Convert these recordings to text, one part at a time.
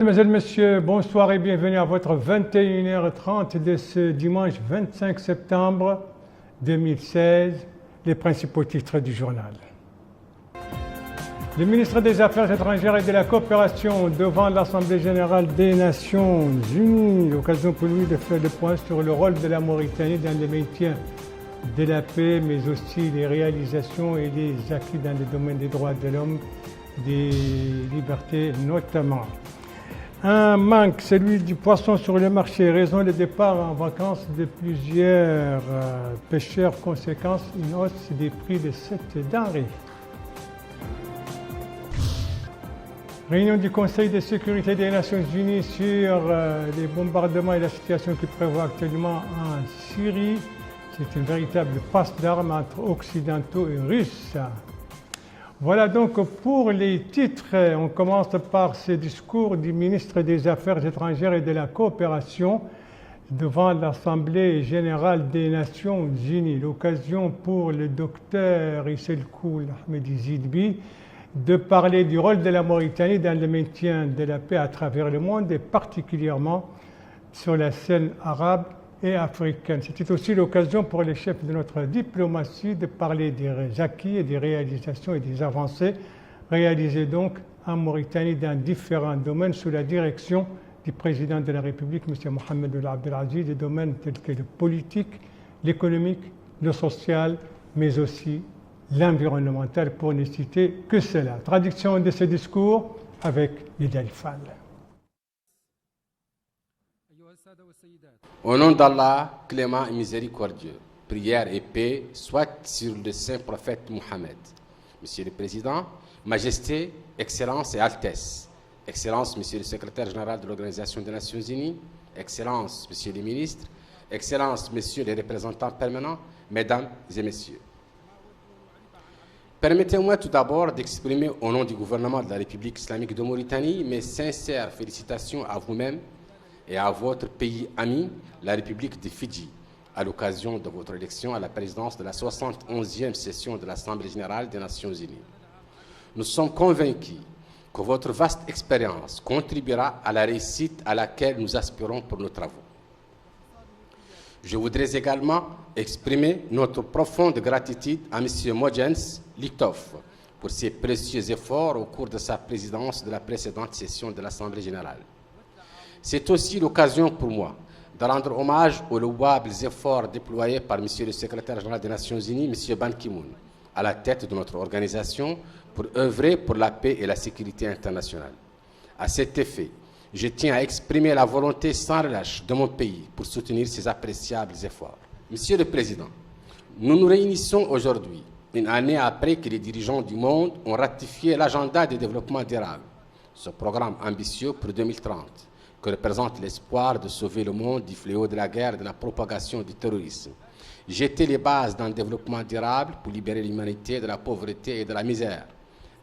Mesdames et messieurs, bonsoir et bienvenue à votre 21h30 de ce dimanche 25 septembre 2016, les principaux titres du journal. Le ministre des Affaires étrangères et de la coopération devant l'Assemblée générale des Nations Unies, occasion pour lui de faire le point sur le rôle de la Mauritanie dans le maintien de la paix, mais aussi les réalisations et les acquis dans le domaine des droits de l'homme, des libertés notamment. Un manque, celui du poisson sur le marché, raison du départ en vacances de plusieurs pêcheurs, conséquence une hausse des prix de cette denrée. Réunion du Conseil de sécurité des Nations Unies sur les bombardements et la situation qui prévoit actuellement en Syrie. C'est une véritable passe d'armes entre occidentaux et russes. Voilà donc pour les titres. On commence par ce discours du ministre des Affaires étrangères et de la coopération devant l'Assemblée générale des Nations Unies. L'occasion pour le docteur Isselkoul Ahmedi Zidbi de parler du rôle de la Mauritanie dans le maintien de la paix à travers le monde et particulièrement sur la scène arabe et africaine. C'était aussi l'occasion pour les chefs de notre diplomatie de parler des acquis et des réalisations et des avancées réalisées donc en Mauritanie dans différents domaines sous la direction du président de la République, M. Mohamed Ould Abdelaziz, des domaines tels que le politique, l'économique, le social, mais aussi l'environnemental, pour ne citer que cela. Traduction de ce discours avec Lydia Fall. Au nom d'Allah, clément et miséricordieux, prière et paix soit sur le saint prophète Mohammed. Monsieur le Président, Majesté, Excellence et Altesse, Excellence, Monsieur le Secrétaire général de l'Organisation des Nations Unies, Excellence, Monsieur le Ministre, Excellence, Messieurs les représentants permanents, Mesdames et Messieurs. Permettez-moi tout d'abord d'exprimer au nom du gouvernement de la République islamique de Mauritanie mes sincères félicitations à vous-même et à votre pays ami, la République de Fidji, à l'occasion de votre élection à la présidence de la 71e session de l'Assemblée générale des Nations unies. Nous sommes convaincus que votre vaste expérience contribuera à la réussite à laquelle nous aspirons pour nos travaux. Je voudrais également exprimer notre profonde gratitude à M. Mogens Lykketoft pour ses précieux efforts au cours de sa présidence de la précédente session de l'Assemblée générale. C'est aussi l'occasion pour moi de rendre hommage aux louables efforts déployés par M. le secrétaire général des Nations Unies, M. Ban Ki-moon, à la tête de notre organisation pour œuvrer pour la paix et la sécurité internationale. À cet effet, je tiens à exprimer la volonté sans relâche de mon pays pour soutenir ces appréciables efforts. Monsieur le Président, nous nous réunissons aujourd'hui, une année après que les dirigeants du monde ont ratifié l'agenda de développement durable, ce programme ambitieux pour 2030, que représente l'espoir de sauver le monde du fléau de la guerre et de la propagation du terrorisme, jeter les bases d'un développement durable pour libérer l'humanité de la pauvreté et de la misère,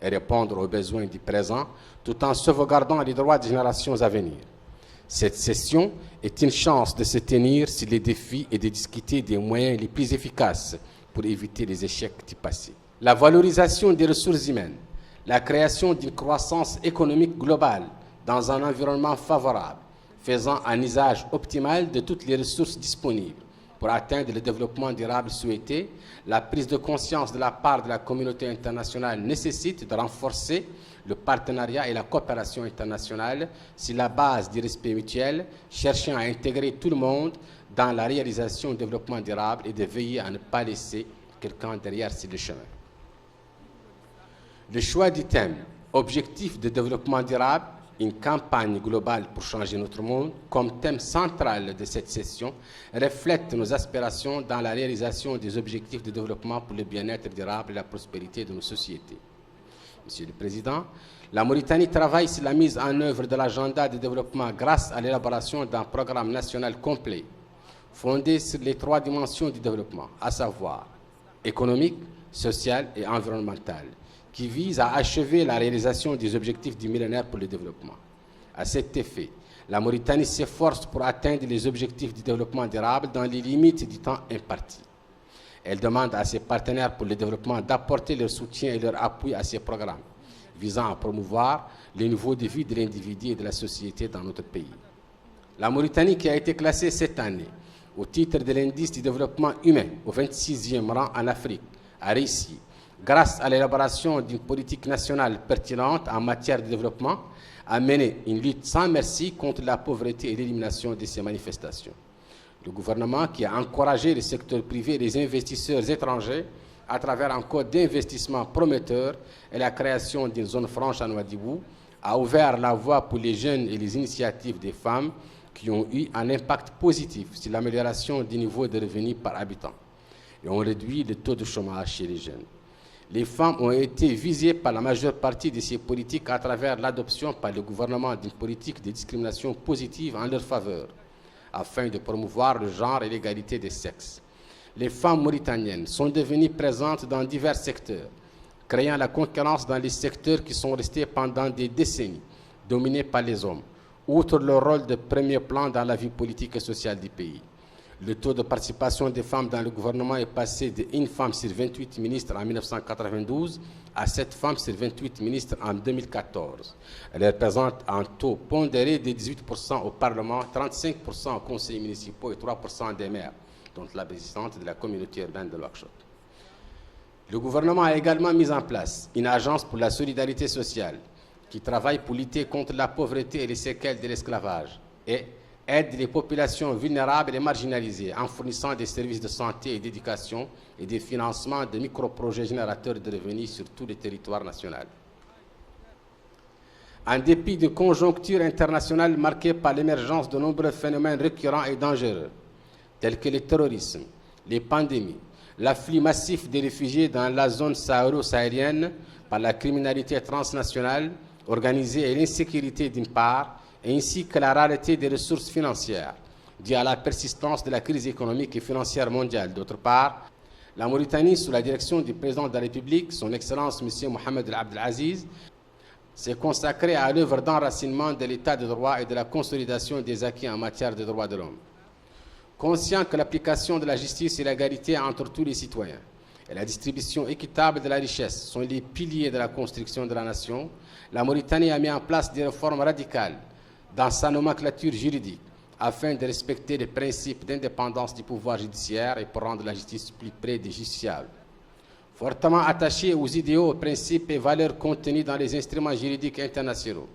et répondre aux besoins du présent tout en sauvegardant les droits des générations à venir. Cette session est une chance de se tenir sur les défis et de discuter des moyens les plus efficaces pour éviter les échecs du passé. La valorisation des ressources humaines, la création d'une croissance économique globale dans un environnement favorable, faisant un usage optimal de toutes les ressources disponibles pour atteindre le développement durable souhaité, la prise de conscience de la part de la communauté internationale nécessite de renforcer le partenariat et la coopération internationale sur la base du respect mutuel, cherchant à intégrer tout le monde dans la réalisation du développement durable et de veiller à ne pas laisser quelqu'un derrière sur le chemin. Le choix du thème « Objectifs de développement durable » une campagne globale pour changer notre monde, comme thème central de cette session, reflète nos aspirations dans la réalisation des objectifs de développement pour le bien-être durable et la prospérité de nos sociétés. Monsieur le Président, la Mauritanie travaille sur la mise en œuvre de l'agenda de développement grâce à l'élaboration d'un programme national complet, fondé sur les 3 dimensions du développement, à savoir économique, social et environnemental, qui vise à achever la réalisation des objectifs du millénaire pour le développement. À cet effet, la Mauritanie s'efforce pour atteindre les objectifs du développement durable dans les limites du temps imparti. Elle demande à ses partenaires pour le développement d'apporter leur soutien et leur appui à ces programmes visant à promouvoir le niveau de vie de l'individu et de la société dans notre pays. La Mauritanie, qui a été classée cette année au titre de l'indice du développement humain au 26e rang en Afrique, a réussi, grâce à l'élaboration d'une politique nationale pertinente en matière de développement, à mener une lutte sans merci contre la pauvreté et l'élimination de ces manifestations. Le gouvernement, qui a encouragé le secteur privé et les investisseurs étrangers à travers un code d'investissement prometteur et la création d'une zone franche à Nouadhibou, a ouvert la voie pour les jeunes et les initiatives des femmes qui ont eu un impact positif sur l'amélioration du niveau de revenus par habitant et ont réduit le taux de chômage chez les jeunes. Les femmes ont été visées par la majeure partie de ces politiques à travers l'adoption par le gouvernement d'une politique de discrimination positive en leur faveur, afin de promouvoir le genre et l'égalité des sexes. Les femmes mauritaniennes sont devenues présentes dans divers secteurs, créant la concurrence dans les secteurs qui sont restés pendant des décennies dominés par les hommes, outre leur rôle de premier plan dans la vie politique et sociale du pays. Le taux de participation des femmes dans le gouvernement est passé de 1 femme sur 28 ministres en 1992 à 7 femmes sur 28 ministres en 2014. Elle représente un taux pondéré de 18% au Parlement, 35% aux conseils municipaux et 3% des maires, dont la présidente de la communauté urbaine de Nouakchott. Le gouvernement a également mis en place une agence pour la solidarité sociale qui travaille pour lutter contre la pauvreté et les séquelles de l'esclavage et aide les populations vulnérables et marginalisées en fournissant des services de santé et d'éducation et des financements de micro-projets générateurs de revenus sur tout le territoire national. En dépit d'une conjoncture internationale marquée par l'émergence de nombreux phénomènes récurrents et dangereux, tels que le terrorisme, les pandémies, l'afflux massif des réfugiés dans la zone sahélo-saharienne par la criminalité transnationale organisée et l'insécurité d'une part, ainsi que la rareté des ressources financières, due à la persistance de la crise économique et financière mondiale. D'autre part, la Mauritanie, sous la direction du président de la République, son Excellence M. Mohamed Abdelaziz, s'est consacrée à l'œuvre d'enracinement de l'état de droit et de la consolidation des acquis en matière de droits de l'homme. Conscient que l'application de la justice et l'égalité entre tous les citoyens et la distribution équitable de la richesse sont les piliers de la construction de la nation, la Mauritanie a mis en place des réformes radicales dans sa nomenclature juridique, afin de respecter les principes d'indépendance du pouvoir judiciaire et pour rendre la justice plus près des justiciables. Fortement attachée aux idéaux, principes et valeurs contenus dans les instruments juridiques internationaux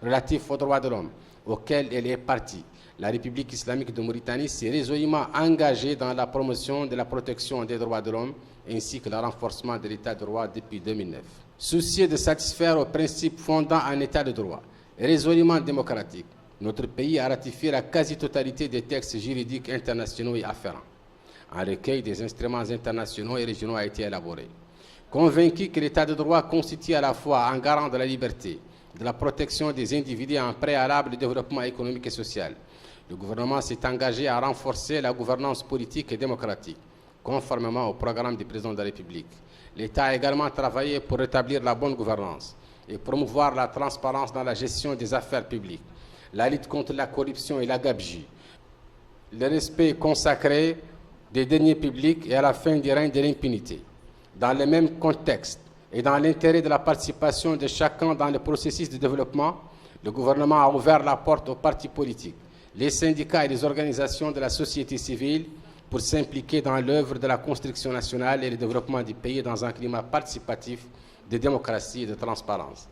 relatifs aux droits de l'homme, auxquels elle est partie, la République islamique de Mauritanie s'est résolument engagée dans la promotion de la protection des droits de l'homme ainsi que le renforcement de l'état de droit depuis 2009. Soucieux de satisfaire aux principes fondant un état de droit résolument démocratique, notre pays a ratifié la quasi-totalité des textes juridiques internationaux et afférents. Un recueil des instruments internationaux et régionaux a été élaboré. Convaincu que l'état de droit constitue à la fois un garant de la liberté, de la protection des individus et un préalable du développement économique et social, le gouvernement s'est engagé à renforcer la gouvernance politique et démocratique, conformément au programme du président de la République. L'État a également travaillé pour rétablir la bonne gouvernance et promouvoir la transparence dans la gestion des affaires publiques, la lutte contre la corruption et la gabegie, le respect consacré des deniers publics et à la fin du règne de l'impunité. Dans le même contexte et dans l'intérêt de la participation de chacun dans le processus de développement, le gouvernement a ouvert la porte aux partis politiques, les syndicats et les organisations de la société civile pour s'impliquer dans l'œuvre de la construction nationale et le développement du pays dans un climat participatif de démocratie et de transparence.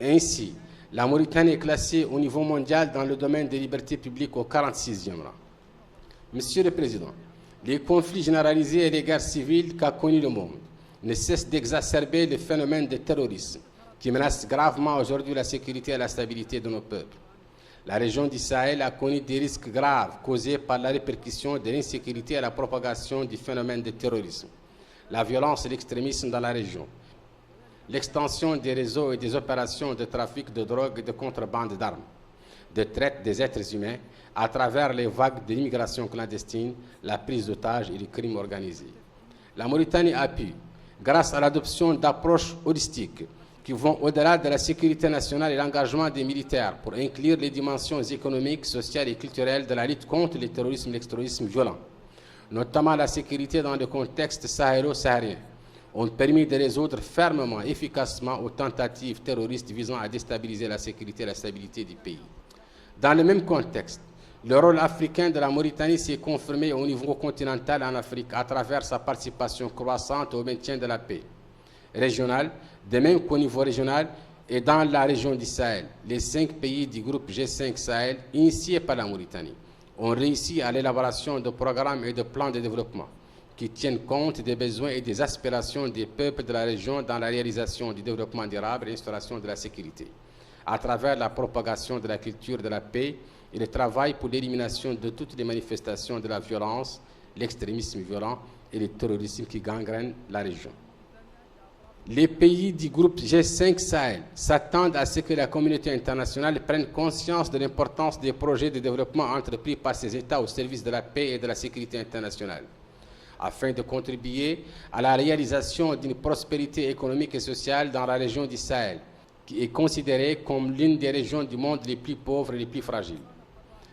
Ainsi, la Mauritanie est classée au niveau mondial dans le domaine des libertés publiques au 46e rang. Monsieur le Président, les conflits généralisés et les guerres civiles qu'a connus le monde ne cessent d'exacerber le phénomène de terrorisme qui menace gravement aujourd'hui la sécurité et la stabilité de nos peuples. La région du Sahel a connu des risques graves causés par la répercussion de l'insécurité et la propagation du phénomène de terrorisme, la violence et l'extrémisme dans la région, l'extension des réseaux et des opérations de trafic de drogue et de contrebande d'armes, de traite des êtres humains à travers les vagues de l'immigration clandestine, la prise d'otages et le crime organisé. La Mauritanie a pu, grâce à l'adoption d'approches holistiques qui vont au-delà de la sécurité nationale et l'engagement des militaires pour inclure les dimensions économiques, sociales et culturelles de la lutte contre le terrorisme et l'extrémisme violent, notamment la sécurité dans le contexte sahélo-saharien, ont permis de résoudre fermement, efficacement aux tentatives terroristes visant à déstabiliser la sécurité et la stabilité du pays. Dans le même contexte, le rôle africain de la Mauritanie s'est confirmé au niveau continental en Afrique à travers sa participation croissante au maintien de la paix régionale, de même qu'au niveau régional et dans la région du Sahel. Les 5 pays du groupe G5 Sahel, initiés par la Mauritanie, ont réussi à l'élaboration de programmes et de plans de développement qui tiennent compte des besoins et des aspirations des peuples de la région dans la réalisation du développement durable et l'instauration de la sécurité, à travers la propagation de la culture de la paix et le travail pour l'élimination de toutes les manifestations de la violence, l'extrémisme violent et le terrorisme qui gangrènent la région. Les pays du groupe G5 Sahel s'attendent à ce que la communauté internationale prenne conscience de l'importance des projets de développement entrepris par ces États au service de la paix et de la sécurité internationale, afin de contribuer à la réalisation d'une prospérité économique et sociale dans la région du Sahel, qui est considérée comme l'une des régions du monde les plus pauvres et les plus fragiles.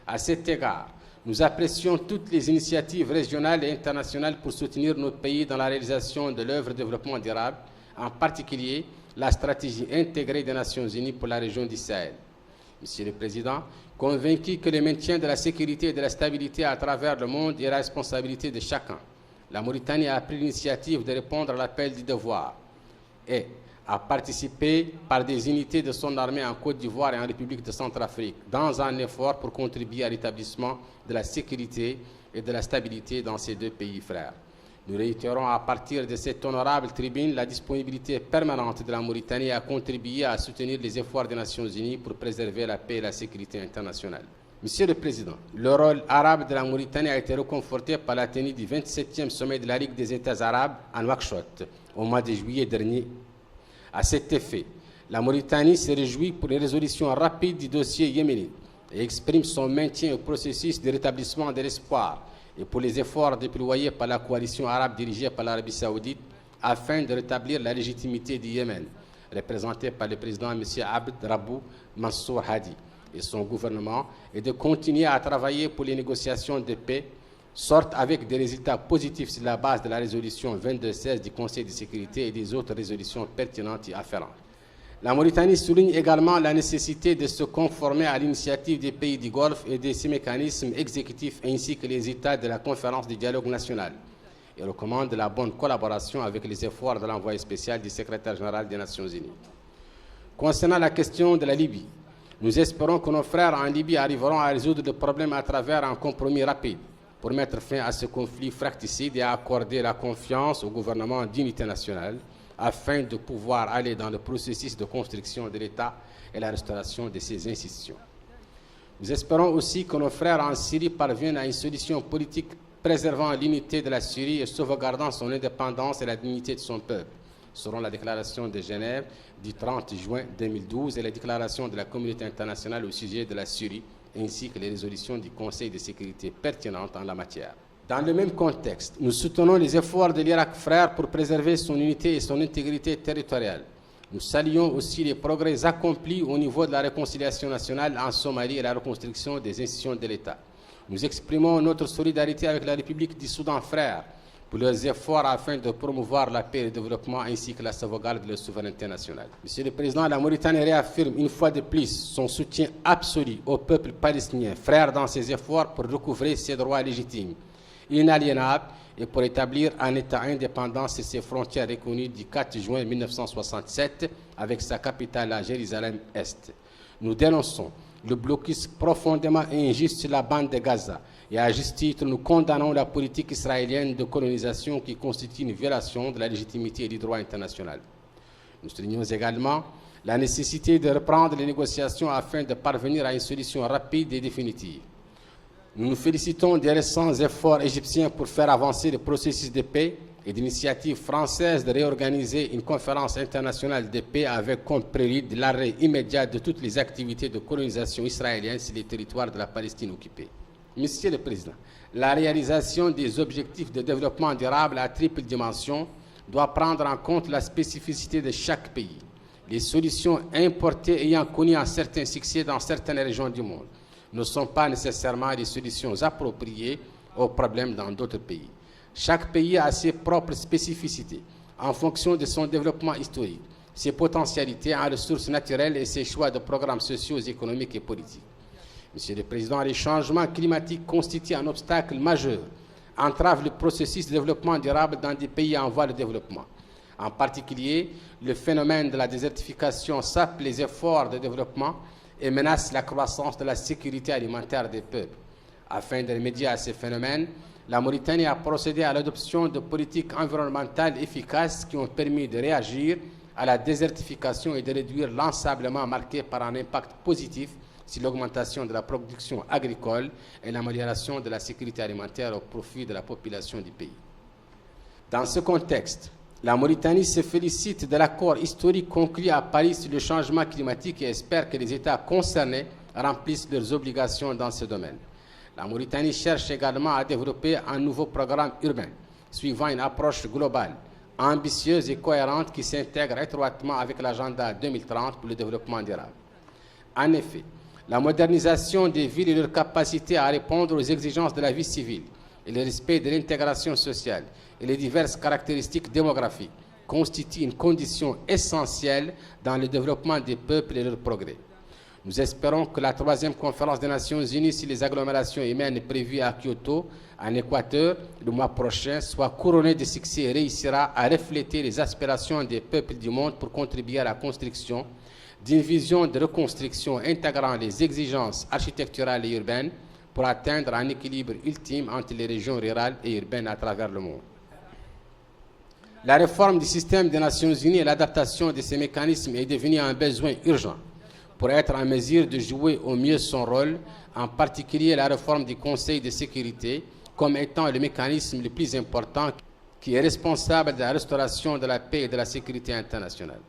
À cet égard, nous apprécions toutes les initiatives régionales et internationales pour soutenir nos pays dans la réalisation de l'œuvre de développement durable, en particulier la stratégie intégrée des Nations Unies pour la région du Sahel. Monsieur le Président, convaincu que le maintien de la sécurité et de la stabilité à travers le monde est la responsabilité de chacun, la Mauritanie a pris l'initiative de répondre à l'appel du devoir et a participé par des unités de son armée en Côte d'Ivoire et en République de Centrafrique dans un effort pour contribuer à l'établissement de la sécurité et de la stabilité dans ces 2 pays frères. Nous réitérons à partir de cette honorable tribune la disponibilité permanente de la Mauritanie à contribuer à soutenir les efforts des Nations Unies pour préserver la paix et la sécurité internationale. Monsieur le Président, le rôle arabe de la Mauritanie a été reconforté par la tenue du 27e sommet de la Ligue des États arabes à Nouakchott au mois de juillet dernier. À cet effet, la Mauritanie se réjouit pour une résolution rapide du dossier yéménite et exprime son maintien au processus de rétablissement de l'espoir et pour les efforts déployés par la coalition arabe dirigée par l'Arabie saoudite afin de rétablir la légitimité du Yémen, représenté par le président M. Abd Rabou Mansour Hadi et son gouvernement, et de continuer à travailler pour les négociations de paix sortent avec des résultats positifs sur la base de la résolution 2216 du Conseil de sécurité et des autres résolutions pertinentes et afférentes. La Mauritanie souligne également la nécessité de se conformer à l'initiative des pays du Golfe et de ses mécanismes exécutifs ainsi que les États de la conférence du dialogue national et recommande la bonne collaboration avec les efforts de l'envoyé spécial du secrétaire général des Nations Unies. Concernant la question de la Libye, nous espérons que nos frères en Libye arriveront à résoudre le problème à travers un compromis rapide pour mettre fin à ce conflit fracticide et à accorder la confiance au gouvernement d'unité nationale afin de pouvoir aller dans le processus de construction de l'État et la restauration de ses institutions. Nous espérons aussi que nos frères en Syrie parviennent à une solution politique préservant l'unité de la Syrie et sauvegardant son indépendance et la dignité de son peuple, selon la déclaration de Genève du 30 juin 2012 et la déclaration de la communauté internationale au sujet de la Syrie, ainsi que les résolutions du Conseil de sécurité pertinentes en la matière. Dans le même contexte, nous soutenons les efforts de l'Irak frère pour préserver son unité et son intégrité territoriale. Nous saluons aussi les progrès accomplis au niveau de la réconciliation nationale en Somalie et la reconstruction des institutions de l'État. Nous exprimons notre solidarité avec la République du Soudan frère pour leurs efforts afin de promouvoir la paix et le développement ainsi que la sauvegarde de la souveraineté nationale. Monsieur le Président, la Mauritanie réaffirme une fois de plus son soutien absolu au peuple palestinien, frère dans ses efforts pour recouvrer ses droits légitimes, inaliénables et pour établir un État indépendant sur ses frontières reconnues du 4 juin 1967 avec sa capitale à Jérusalem-Est. Nous dénonçons le blocus profondément injuste sur la bande de Gaza et à juste titre nous condamnons la politique israélienne de colonisation qui constitue une violation de la légitimité et du droit international. Nous soulignons également la nécessité de reprendre les négociations afin de parvenir à une solution rapide et définitive. Nous nous félicitons des récents efforts égyptiens pour faire avancer le processus de paix et d'initiative française de réorganiser une conférence internationale de paix avec comme prélude l'arrêt immédiat de toutes les activités de colonisation israélienne sur les territoires de la Palestine occupée. Monsieur le Président, la réalisation des objectifs de développement durable à triple dimension doit prendre en compte la spécificité de chaque pays. Les solutions importées ayant connu un certain succès dans certaines régions du monde ne sont pas nécessairement des solutions appropriées aux problèmes dans d'autres pays. Chaque pays a ses propres spécificités. en fonction de son développement historique, ses potentialités en ressources naturelles et ses choix de programmes sociaux, économiques et politiques. Monsieur le Président, les changements climatiques constituent un obstacle majeur, entravent le processus de développement durable dans des pays en voie de développement. En particulier, le phénomène de la désertification sape les efforts de développement et menace la croissance de la sécurité alimentaire des peuples. Afin de remédier à ces phénomènes, la Mauritanie a procédé à l'adoption de politiques environnementales efficaces qui ont permis de réagir à la désertification et de réduire l'ensablement marqué par un impact positif sur l'augmentation de la production agricole et l'amélioration de la sécurité alimentaire au profit de la population du pays. Dans ce contexte, la Mauritanie se félicite de l'accord historique conclu à Paris sur le changement climatique et espère que les États concernés remplissent leurs obligations dans ce domaine. La Mauritanie cherche également à développer un nouveau programme urbain, suivant une approche globale, ambitieuse et cohérente qui s'intègre étroitement avec l'agenda 2030 pour le développement durable. En effet, la modernisation des villes et leur capacité à répondre aux exigences de la vie civile et le respect de l'intégration sociale et les diverses caractéristiques démographiques constituent une condition essentielle dans le développement des peuples et leur progrès. Nous espérons que la 3e conférence des Nations Unies sur les agglomérations humaines prévue à Kyoto, en Équateur, le mois prochain, soit couronnée de succès et réussira à refléter les aspirations des peuples du monde pour contribuer à la construction d'une vision de reconstruction intégrant les exigences architecturales et urbaines pour atteindre un équilibre ultime entre les régions rurales et urbaines à travers le monde. La réforme du système des Nations Unies et l'adaptation de ces mécanismes est devenue un besoin urgent pour être en mesure de jouer au mieux son rôle, en particulier la réforme du Conseil de sécurité, comme étant le mécanisme le plus important qui est responsable de la restauration de la paix et de la sécurité internationale.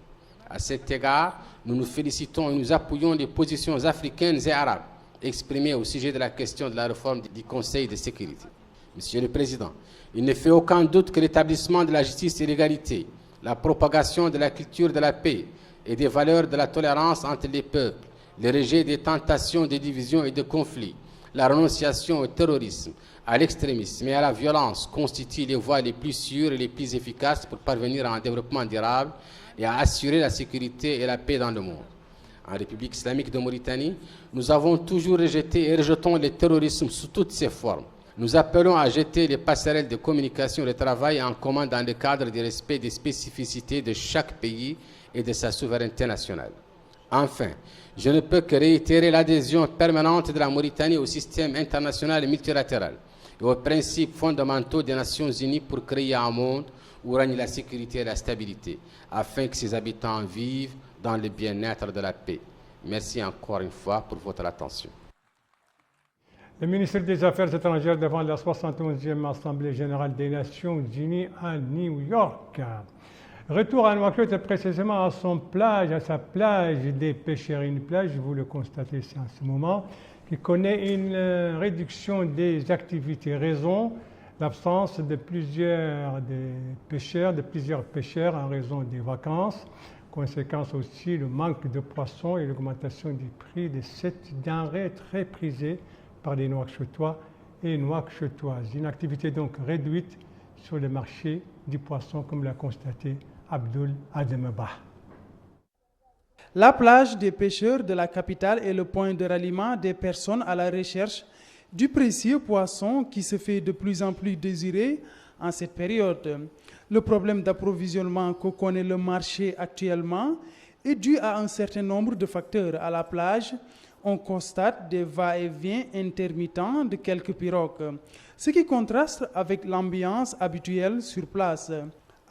À cet égard, nous nous félicitons et nous appuyons les positions africaines et arabes exprimées au sujet de la question de la réforme du Conseil de sécurité. Monsieur le Président, il ne fait aucun doute que l'établissement de la justice et l'égalité, la propagation de la culture de la paix et des valeurs de la tolérance entre les peuples, le rejet des tentations de division et de conflits, la renonciation au terrorisme, à l'extrémisme et à la violence constituent les voies les plus sûres et les plus efficaces pour parvenir à un développement durable et à assurer la sécurité et la paix dans le monde. En République islamique de Mauritanie, nous avons toujours rejeté et rejetons le terrorisme sous toutes ses formes. Nous appelons à jeter les passerelles de communication et de travail en commun dans le cadre du respect des spécificités de chaque pays et de sa souveraineté nationale. Enfin, je ne peux que réitérer l'adhésion permanente de la Mauritanie au système international et multilatéral et aux principes fondamentaux des Nations Unies pour créer un monde où règne la sécurité et la stabilité, afin que ses habitants vivent dans le bien-être de la paix. Merci encore une fois pour votre attention. Le ministre des Affaires étrangères devant la 71e Assemblée générale des Nations Unies à New York. Retour à Nouakchott, précisément à sa plage des pêcheurs, une plage, vous le constatez en ce moment, qui connaît une réduction des activités. Raison, l'absence de plusieurs pêcheurs en raison des vacances. Conséquence aussi, le manque de poissons et l'augmentation du prix de cette denrée très prisée par les Nouakchottois et Nouakchottoises. Une activité donc réduite sur le marché du poisson, comme l'a constaté Abdoul Ademba. La plage des pêcheurs de la capitale est le point de ralliement des personnes à la recherche du précieux poisson qui se fait de plus en plus désiré en cette période. Le problème d'approvisionnement que connaît le marché actuellement est dû à un certain nombre de facteurs. À la plage, on constate des va-et-vient intermittents de quelques pirogues, ce qui contraste avec l'ambiance habituelle sur place.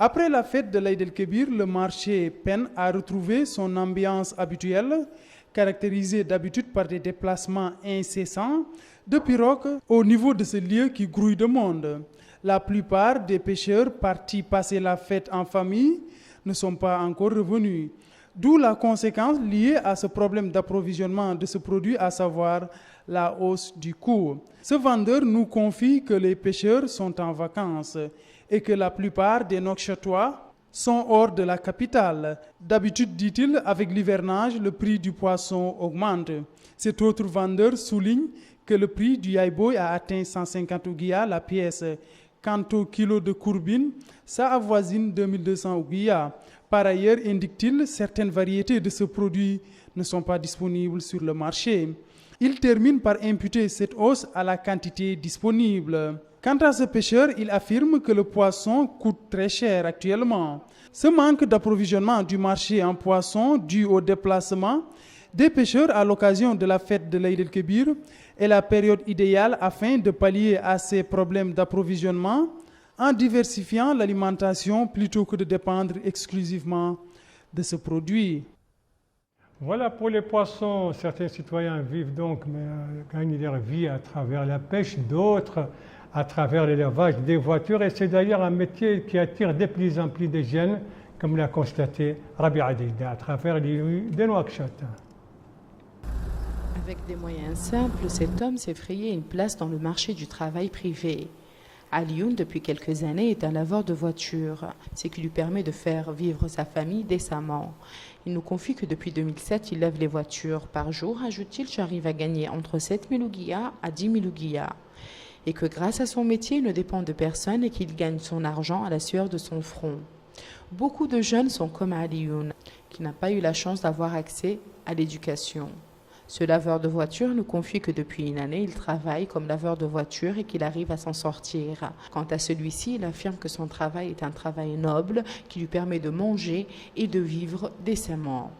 Après la fête de l'Aïd el-Kébir, le marché peine à retrouver son ambiance habituelle, caractérisée d'habitude par des déplacements incessants de pirogues au niveau de ce lieu qui grouille de monde. La plupart des pêcheurs partis passer la fête en famille ne sont pas encore revenus. D'où la conséquence liée à ce problème d'approvisionnement de ce produit, à savoir la hausse du coût. Ce vendeur nous confie que les pêcheurs sont en vacances et que la plupart des Nouakchottois sont hors de la capitale. D'habitude, dit-il, avec l'hivernage, le prix du poisson augmente. Cet autre vendeur souligne que le prix du yaïboy a atteint 150 ouguiya la pièce, Quant au kilo de courbine, ça avoisine 2200 ouguiyas. Par ailleurs, indique-t-il, certaines variétés de ce produit ne sont pas disponibles sur le marché. Il termine par imputer cette hausse à la quantité disponible. Quant à ce pêcheur, il affirme que le poisson coûte très cher actuellement. Ce manque d'approvisionnement du marché en poisson dû au déplacement des pêcheurs à l'occasion de la fête de l'Aïd el-Kébir est la période idéale afin de pallier à ces problèmes d'approvisionnement en diversifiant l'alimentation plutôt que de dépendre exclusivement de ce produit. Voilà pour les poissons. Certains citoyens vivent donc, gagnent leur vie à travers la pêche, d'autres à travers l'élevage des voitures. Et c'est d'ailleurs un métier qui attire de plus en plus de jeunes, comme l'a constaté Rabia Deida à travers les rues de Nouakchott. Avec des moyens simples, cet homme s'est frayé une place dans le marché du travail privé. Alioune, depuis quelques années, est un laveur de voitures, ce qui lui permet de faire vivre sa famille décemment. Il nous confie que depuis 2007, il lave les voitures. Par jour, ajoute-t-il, j'arrive à gagner entre 7 000 ouguiyas à 10 000 ouguiyas. Et que grâce à son métier, il ne dépend de personne et qu'il gagne son argent à la sueur de son front. Beaucoup de jeunes sont comme Alioune, qui n'a pas eu la chance d'avoir accès à l'éducation. Ce laveur de voiture nous confie que depuis une année, il travaille comme laveur de voiture et qu'il arrive à s'en sortir. Quant à celui-ci, il affirme que son travail est un travail noble qui lui permet de manger et de vivre décemment.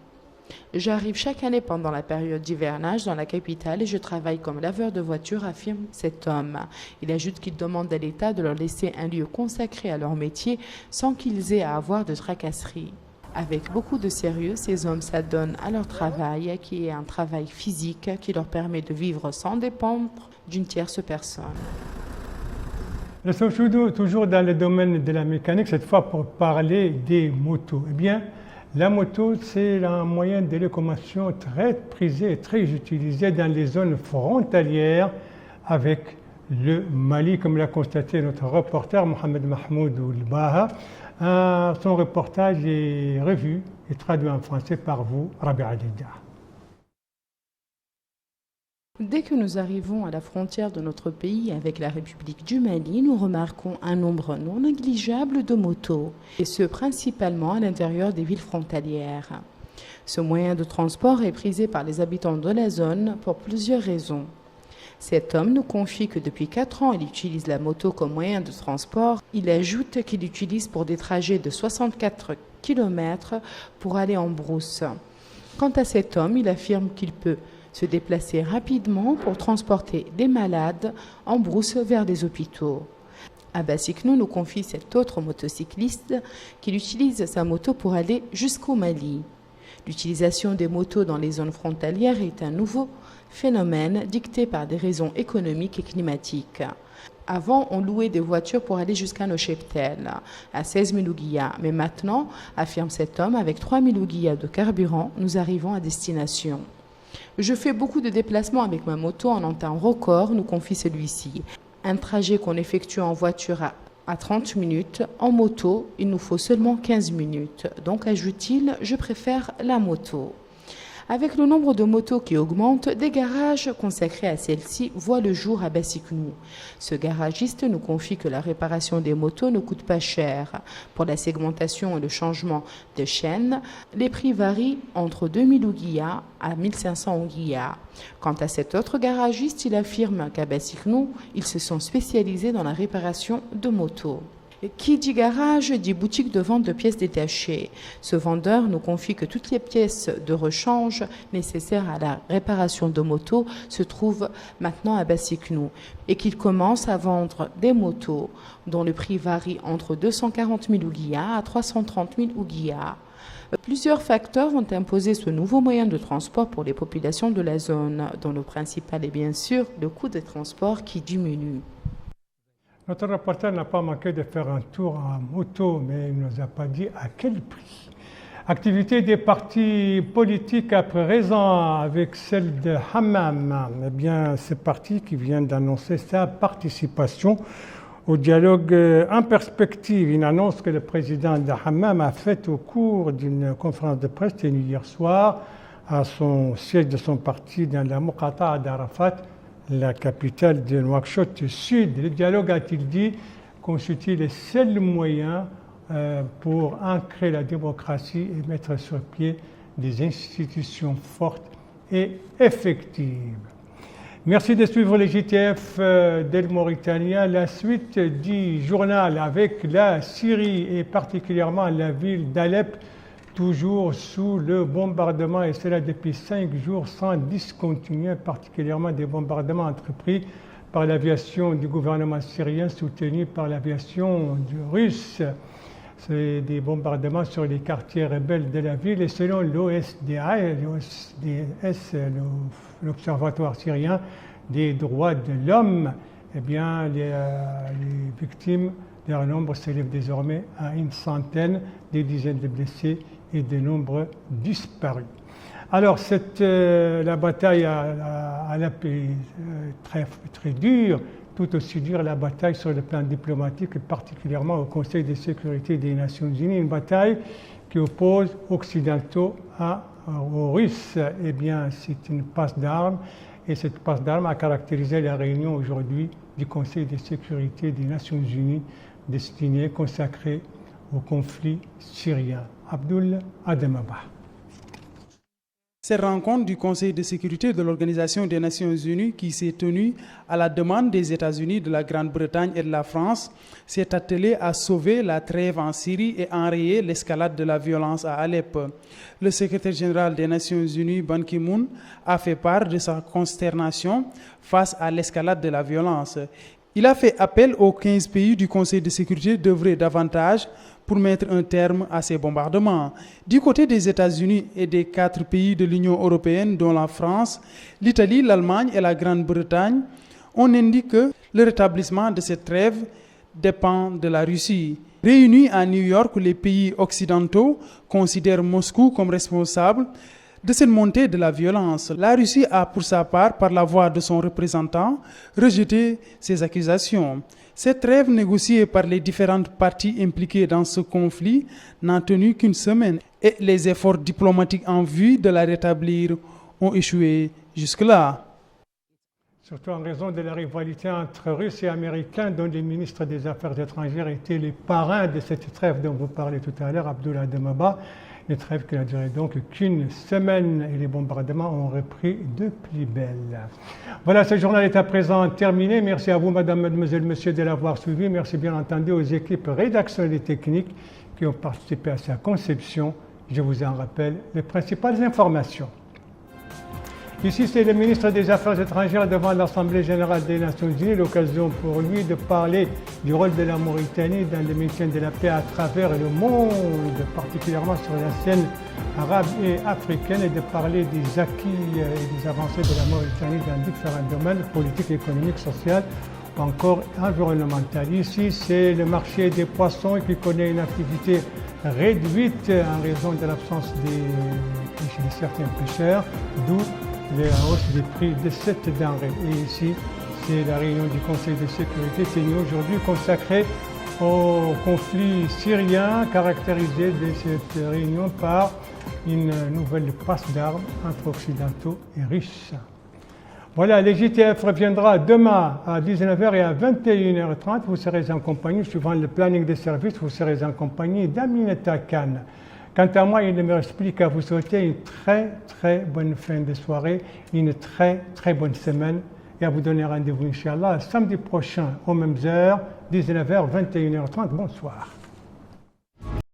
J'arrive chaque année pendant la période d'hivernage dans la capitale et je travaille comme laveur de voiture, affirme cet homme. Il ajoute qu'il demande à l'État de leur laisser un lieu consacré à leur métier sans qu'ils aient à avoir de tracasseries. Avec beaucoup de sérieux, ces hommes s'adonnent à leur travail, qui est un travail physique qui leur permet de vivre sans dépendre d'une tierce personne. Nous sommes toujours dans le domaine de la mécanique, cette fois pour parler des motos. Eh bien, la moto, c'est un moyen de locomotion très prisé et très utilisé dans les zones frontalières avec le Mali, comme l'a constaté notre reporter Mohamed Mahmoud Oulbaha. Son reportage est revu et traduit en français par vous, Rabia Deida. Dès que nous arrivons à la frontière de notre pays avec la République du Mali, nous remarquons un nombre non négligeable de motos, et ce principalement à l'intérieur des villes frontalières. Ce moyen de transport est prisé par les habitants de la zone pour plusieurs raisons. Cet homme nous confie que depuis 4 ans, il utilise la moto comme moyen de transport. Il ajoute qu'il l'utilise pour des trajets de 64 km pour aller en brousse. Quant à cet homme, il affirme qu'il peut se déplacer rapidement pour transporter des malades en brousse vers des hôpitaux. Abbas Iknou nous confie cet autre motocycliste qu'il utilise sa moto pour aller jusqu'au Mali. L'utilisation des motos dans les zones frontalières est un nouveau phénomène dicté par des raisons économiques et climatiques. Avant, on louait des voitures pour aller jusqu'à nos cheptels, à 16 000 ouguiyas. Mais maintenant, affirme cet homme, avec 3 000 ouguiyas de carburant, nous arrivons à destination. Je fais beaucoup de déplacements avec ma moto en un temps record, nous confie celui-ci. Un trajet qu'on effectue en voiture à 30 minutes, en moto, il nous faut seulement 15 minutes. Donc, ajoute-t-il, je préfère la moto. Avec le nombre de motos qui augmente, des garages consacrés à celles-ci voient le jour à Abbas Iknou. Ce garagiste nous confie que la réparation des motos ne coûte pas cher. Pour la segmentation et le changement de chaîne, les prix varient entre 2000 ouguiyas à 1500 ouguiyas. Quant à cet autre garagiste, il affirme qu'à Abbas Iknou, ils se sont spécialisés dans la réparation de motos. Qui dit garage dit boutique de vente de pièces détachées. Ce vendeur nous confie que toutes les pièces de rechange nécessaires à la réparation de motos se trouvent maintenant à Abbas Iknou et qu'il commence à vendre des motos dont le prix varie entre 240 000 ouguiyas à 330 000 ouguiyas. Plusieurs facteurs ont imposé ce nouveau moyen de transport pour les populations de la zone, dont le principal est bien sûr le coût de transport qui diminue. Notre reporter n'a pas manqué de faire un tour en moto, mais il ne nous a pas dit à quel prix. Activité des partis politiques à présent avec celle de Hammam. Eh bien, c'est parti qui vient d'annoncer sa participation au dialogue en perspective. Une annonce que le président de Hammam a faite au cours d'une conférence de presse tenue hier soir à son siège de son parti dans la Muqata'a d'Arafat, la capitale de Nouakchott Sud. Le dialogue, a-t-il dit, constitue le seul moyen pour ancrer la démocratie et mettre sur pied des institutions fortes et effectives. Merci de suivre les JTF d'El Mauritania. La suite du journal avec la Syrie et particulièrement la ville d'Alep, toujours sous le bombardement, et cela depuis 5 jours sans discontinuer, particulièrement des bombardements entrepris par l'aviation du gouvernement syrien soutenu par l'aviation russe. C'est des bombardements sur les quartiers rebelles de la ville et selon l'OSDS, l'Observatoire syrien des droits de l'homme, eh bien, les victimes, leur nombre s'élève désormais à une centaine, des dizaines de blessés et de nombreux disparus. Alors, la bataille à Alep est très dure, tout aussi dure la bataille sur le plan diplomatique et particulièrement au Conseil de sécurité des Nations Unies, une bataille qui oppose occidentaux aux Russes. Eh bien, c'est une passe d'armes et cette passe d'armes a caractérisé la réunion aujourd'hui du Conseil de sécurité des Nations Unies consacrée au conflit syrien. Abdul Ademaba. Cette rencontre du Conseil de sécurité de l'Organisation des Nations Unies, qui s'est tenue à la demande des États-Unis, de la Grande-Bretagne et de la France, s'est attelée à sauver la trêve en Syrie et enrayer l'escalade de la violence à Alep. Le secrétaire général des Nations Unies, Ban Ki-moon, a fait part de sa consternation face à l'escalade de la violence. Il a fait appel aux 15 pays du Conseil de sécurité d'œuvrer davantage pour mettre un terme à ces bombardements. Du côté des États-Unis et des 4 pays de l'Union européenne, dont la France, l'Italie, l'Allemagne et la Grande-Bretagne, on indique que le rétablissement de cette trêve dépend de la Russie. Réunis à New York, les pays occidentaux considèrent Moscou comme responsable de cette montée de la violence. La Russie a, pour sa part, par la voix de son représentant, rejeté ces accusations. Cette trêve négociée par les différentes parties impliquées dans ce conflit n'a tenu qu'une semaine et les efforts diplomatiques en vue de la rétablir ont échoué jusque-là. Surtout en raison de la rivalité entre Russes et Américains, dont les ministres des Affaires étrangères étaient les parrains de cette trêve dont vous parlez tout à l'heure, Abdullah Demaba. Une trêve qui n'a duré donc qu'une semaine et les bombardements ont repris de plus belle. Voilà, ce journal est à présent terminé. Merci à vous, madame, mademoiselle, monsieur, de l'avoir suivi. Merci bien entendu aux équipes rédactionnelles et techniques qui ont participé à sa conception. Je vous en rappelle les principales informations. Ici, c'est le ministre des Affaires étrangères devant l'Assemblée générale des Nations Unies, l'occasion pour lui de parler du rôle de la Mauritanie dans le maintien de la paix à travers le monde, particulièrement sur la scène arabe et africaine, et de parler des acquis et des avancées de la Mauritanie dans différents domaines, politiques, économiques, sociaux ou encore environnementaux. Ici, c'est le marché des poissons qui connaît une activité réduite en raison de l'absence de certains pêcheurs, d'où la hausse des prix de cette denrée. Et ici, c'est la réunion du Conseil de sécurité tenue aujourd'hui consacrée au conflit syrien, caractérisé de cette réunion par une nouvelle passe d'armes entre occidentaux et russes. Voilà, les JTF reviendra demain à 19h et à 21h30. Vous serez en compagnie, suivant le planning des services, vous serez en compagnie d'Aminata Khan. Quant à moi, il ne me reste plus qu'à vous souhaiter une très bonne fin de soirée, une très bonne semaine et à vous donner rendez-vous, Inch'Allah, samedi prochain aux mêmes heures, 19h, 21h30. Bonsoir.